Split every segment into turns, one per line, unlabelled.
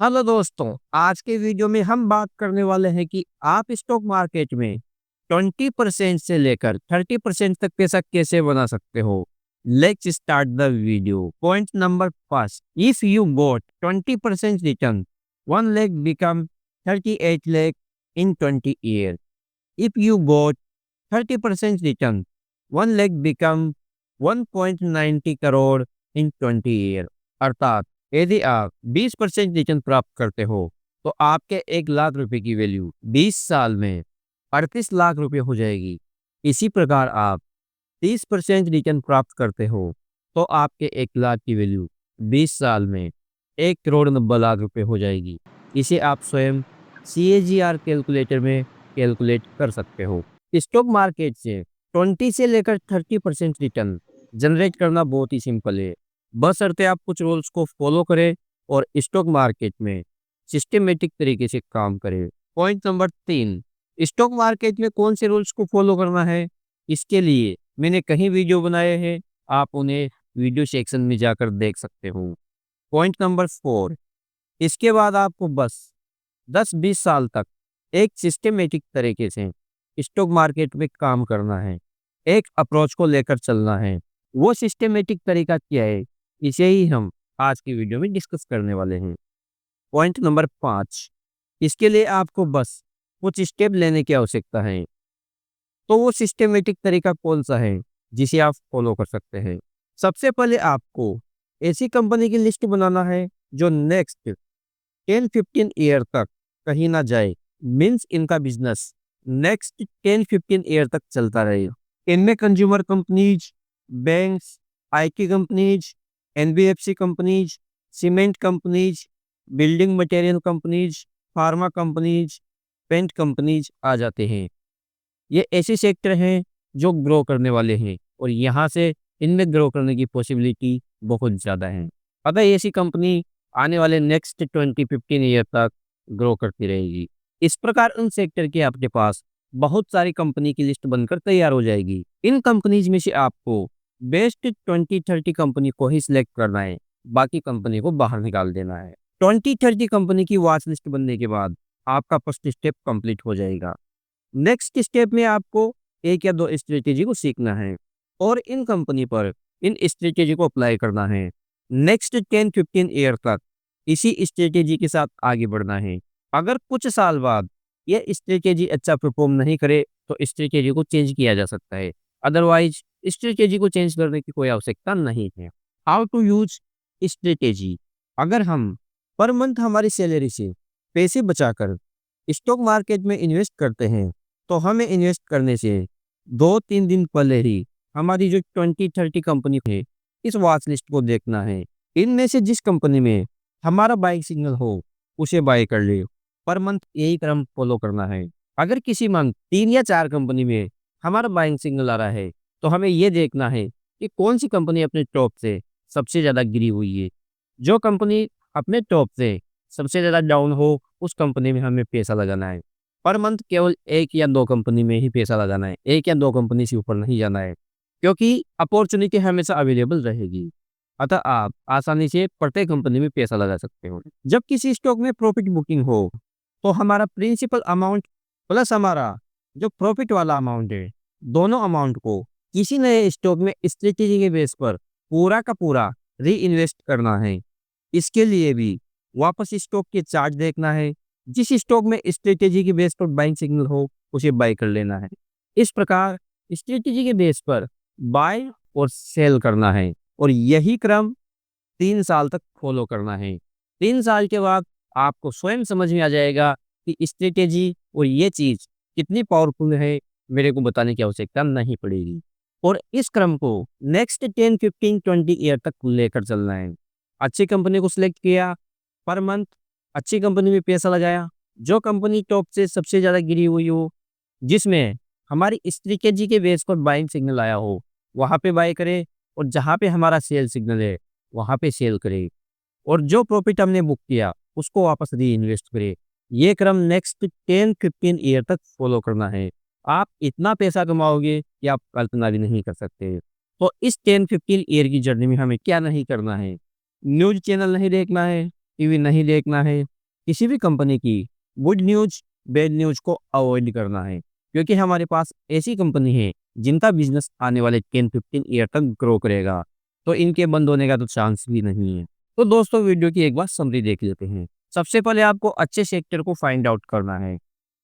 Hello दोस्तों, आज के वीडियो में हम बात करने वाले हैं कि आप स्टॉक मार्केट में 20% से लेकर 30% तक पैसा कैसे बना सकते हो। Let's start the video. Point number first, if you boat 20% return 1 lakh become 38 lakh in 20 years. If you bought 30% return 1 lakh become 1.90 crore in 20 years. अर्थात यदि आप 20% रिटर्न प्राप्त करते हो तो आपके 1 लाख रुपए की वैल्यू 20 साल में 38 लाख रुपए हो जाएगी। इसी प्रकार आप 30% रिटर्न प्राप्त करते हो तो आपके 1 लाख की वैल्यू 20 साल में 1 करोड़ 90 लाख रुपए हो जाएगी। इसे आप स्वयं CAGR कैलकुलेटर में कैलकुलेट कर सकते हो। स्टॉक मार्केट से 20 से लेकर 30% रिटर्न जनरेट करना बहुत ही सिंपल है। बशर्ते आप कुछ रूल्स को फॉलो करें और स्टॉक मार्केट में सिस्टमेटिक तरीके से काम करें। पॉइंट नंबर 3, स्टॉक मार्केट में कौन से रूल्स को फॉलो करना है, इसके लिए मैंने कहीं वीडियो बनाए हैं, आप उन्हें वीडियो सेक्शन में जाकर देख सकते हो। पॉइंट नंबर 4, इसके बाद आपको बस 10-20 साल तक एक सिस्टमेटिक तरीके से स्टॉक मार्केट में काम करना है, एक अप्रोच को लेकर चलना है। वो सिस्टमेटिक तरीका क्या है, इसे ही हम आज की वीडियो में डिस्कस करने वाले हैं। पॉइंट नंबर 5, इसके लिए आपको बस कुछ स्टेप लेने की आवश्यकता है। तो वो सिस्टमेटिक तरीका कौन सा है जिसे आप फॉलो कर सकते हैं। सबसे पहले आपको ऐसी कंपनी की लिस्ट बनाना है जो नेक्स्ट 10-15 ईयर तक कहीं ना जाए, मीन्स इनका बिजनेस नेक्स्ट 10-15 ईयर तक चलता रहे। इनमें consumer companies, banks, IT companies, NBFC companies, cement companies, building material companies, pharma companies, paint companies आ जाते हैं। ये ऐसे सेक्टर हैं जो ग्रो करने वाले हैं और यहाँ से इनमें ग्रो करने की पॉसिबिलिटी बहुत ज़्यादा है। अतः ऐसी कंपनी आने वाले नेक्स्ट 20-15 ईयर तक ग्रो करती रहेगी। इस प्रकार उन सेक्टर के आपके पास बहुत सारी कंपनी की लिस्ट बनकर तैयार हो जाएगी। इन कंपनीज में से आपको बेस्ट 20-30 कंपनी को ही सिलेक्ट करना है, बाकी कंपनी को बाहर निकाल देना है। 20-30 कंपनी की वॉच लिस्ट बनने के बाद आपका फर्स्ट स्टेप कंप्लीट हो जाएगा। नेक्स्ट स्टेप में आपको एक या दो स्ट्रेटेजी को सीखना है और इन कंपनी पर इन स्ट्रेटेजी को अप्लाई करना है। नेक्स्ट 10-15 ईयर तक इसी स्ट्रेटेजी के साथ आगे बढ़ना है। अगर कुछ साल बाद यह स्ट्रेटेजी अच्छा परफॉर्म नहीं करे तो स्ट्रेटेजी को चेंज किया जा सकता है, अदरवाइज स्ट्रेटेजी को चेंज करने की कोई आवश्यकता नहीं है। हाउ टू यूज स्ट्रेटेजी, अगर हम पर मंथ हमारी सैलरी से पैसे बचाकर स्टॉक मार्केट में इन्वेस्ट करते हैं तो हमें इन्वेस्ट करने से 2-3 दिन पहले ही हमारी जो 20-30 कंपनी है इस वॉच लिस्ट को देखना है। इनमें से जिस कंपनी में हमारा बाइंग सिग्नल हो उसे बाय कर ले। पर मंथ यही क्रम फॉलो करना है। अगर किसी मंथ 3 या 4 कंपनी में हमारा बाइंग सिग्नल आ रहा है तो हमें ये देखना है कि कौन सी कंपनी अपने टॉप से सबसे ज़्यादा गिरी हुई है। जो कंपनी अपने टॉप से सबसे ज़्यादा डाउन हो उस कंपनी में हमें पैसा लगाना है। पर मंथ केवल 1 या 2 कंपनी में ही पैसा लगाना है, 1 या 2 कंपनी से ऊपर नहीं जाना है, क्योंकि अपॉर्चुनिटी हमेशा अवेलेबल रहेगी। अतः आप आसानी से प्रत्येक कंपनी में पैसा लगा सकते हो। जब किसी स्टॉक में प्रॉफिट बुकिंग हो तो हमारा प्रिंसिपल अमाउंट प्लस हमारा जो प्रॉफिट वाला अमाउंट है, दोनों अमाउंट को किसी नए स्टॉक में स्ट्रेटेजी के बेस पर पूरा का पूरा री इन्वेस्ट करना है। इसके लिए भी वापस स्टॉक के चार्ट देखना है। जिस स्टॉक में स्ट्रेटेजी के बेस पर बाइंग सिग्नल हो उसे बाय कर लेना है। इस प्रकार स्ट्रेटेजी के बेस पर बाय और सेल करना है और यही क्रम 3 साल तक फॉलो करना है। 3 साल के बाद आपको स्वयं समझ में आ जाएगा कि स्ट्रेटेजी और ये चीज़ कितनी पावरफुल है, मेरे को बताने की आवश्यकता नहीं पड़ेगी। और इस क्रम को नेक्स्ट 10-15-20 ईयर तक लेकर चलना है। अच्छी कंपनी को सिलेक्ट किया, पर मंथ अच्छी कंपनी में पैसा लगाया, जो कंपनी टॉप से सबसे ज़्यादा गिरी हुई हो, जिसमें हमारी स्ट्रेटेजी के बेस पर बाइंग सिग्नल आया हो, वहाँ पे बाय करें और जहाँ पे हमारा सेल सिग्नल है वहाँ पे सेल करें और जो प्रॉफिट हमने बुक किया उसको वापस री इन्वेस्ट करें। ये क्रम नेक्स्ट 10-15 ईयर तक फॉलो करना है। आप इतना पैसा कमाओगे कि आप कल्पना भी नहीं कर सकते। तो इस 10-15 ईयर की जर्नी में हमें क्या नहीं करना है, न्यूज़ चैनल नहीं देखना है, टीवी नहीं देखना है, किसी भी कंपनी की गुड न्यूज, बैड न्यूज को अवॉइड करना है, क्योंकि हमारे पास ऐसी कंपनी है जिनका बिजनेस आने वाले 10-15 ईयर तक ग्रो करेगा, तो इनके बंद होने का तो चांस भी नहीं है। तो दोस्तों वीडियो की एक बार समरी देख लेते हैं। सबसे पहले आपको अच्छे सेक्टर को फाइंड आउट करना है।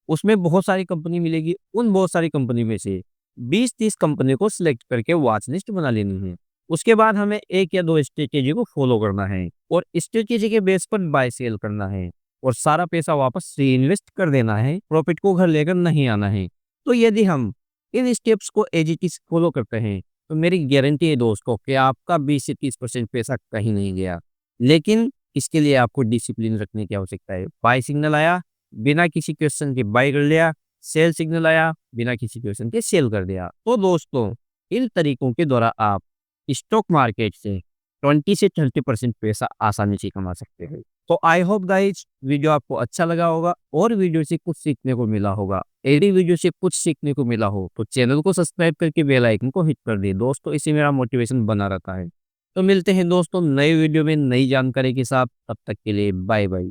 उसमें बहुत सारी कंपनी मिलेगी, उन बहुत सारी कंपनी में से 20-30 कंपनी को सिलेक्ट करके वॉच लिस्ट बना लेनी है। उसके बाद हमें 1 या 2 स्ट्रेटेजी को फॉलो करना है और स्ट्रेटेजी के बेस पर बाय सेल करना है और सारा पैसा वापस रीइन्वेस्ट कर देना है, प्रॉफिट को घर लेकर नहीं आना है। तो यदि हम इन स्टेप्स को एज इट इज फॉलो करते हैं, तो मेरी गारंटी है दोस्तों कि आपका 20 से 30% पैसा कहीं नहीं गया। लेकिन इसके लिए आपको डिसिप्लिन रखने की आवश्यकता है। बाय सिग्नल आया, बिना किसी क्वेश्चन के बाय कर लिया, सेल सिग्नल आया, बिना किसी क्वेश्चन के सेल कर दिया। तो दोस्तों इन तरीकों के द्वारा आप स्टॉक मार्केट से 20 से 30% पैसा आसानी से कमा सकते हैं। तो आई होप गाइज वीडियो आपको अच्छा लगा होगा और वीडियो से कुछ सीखने को मिला होगा। यदि वीडियो से कुछ सीखने को मिला हो तो चैनल को सब्सक्राइब करके बेल आइकन को हिट कर दिए दोस्तों, इससे मेरा मोटिवेशन बना रहता है। तो मिलते हैं दोस्तों नए वीडियो में नई जानकारी के साथ, तब तक के लिए बाय बाय।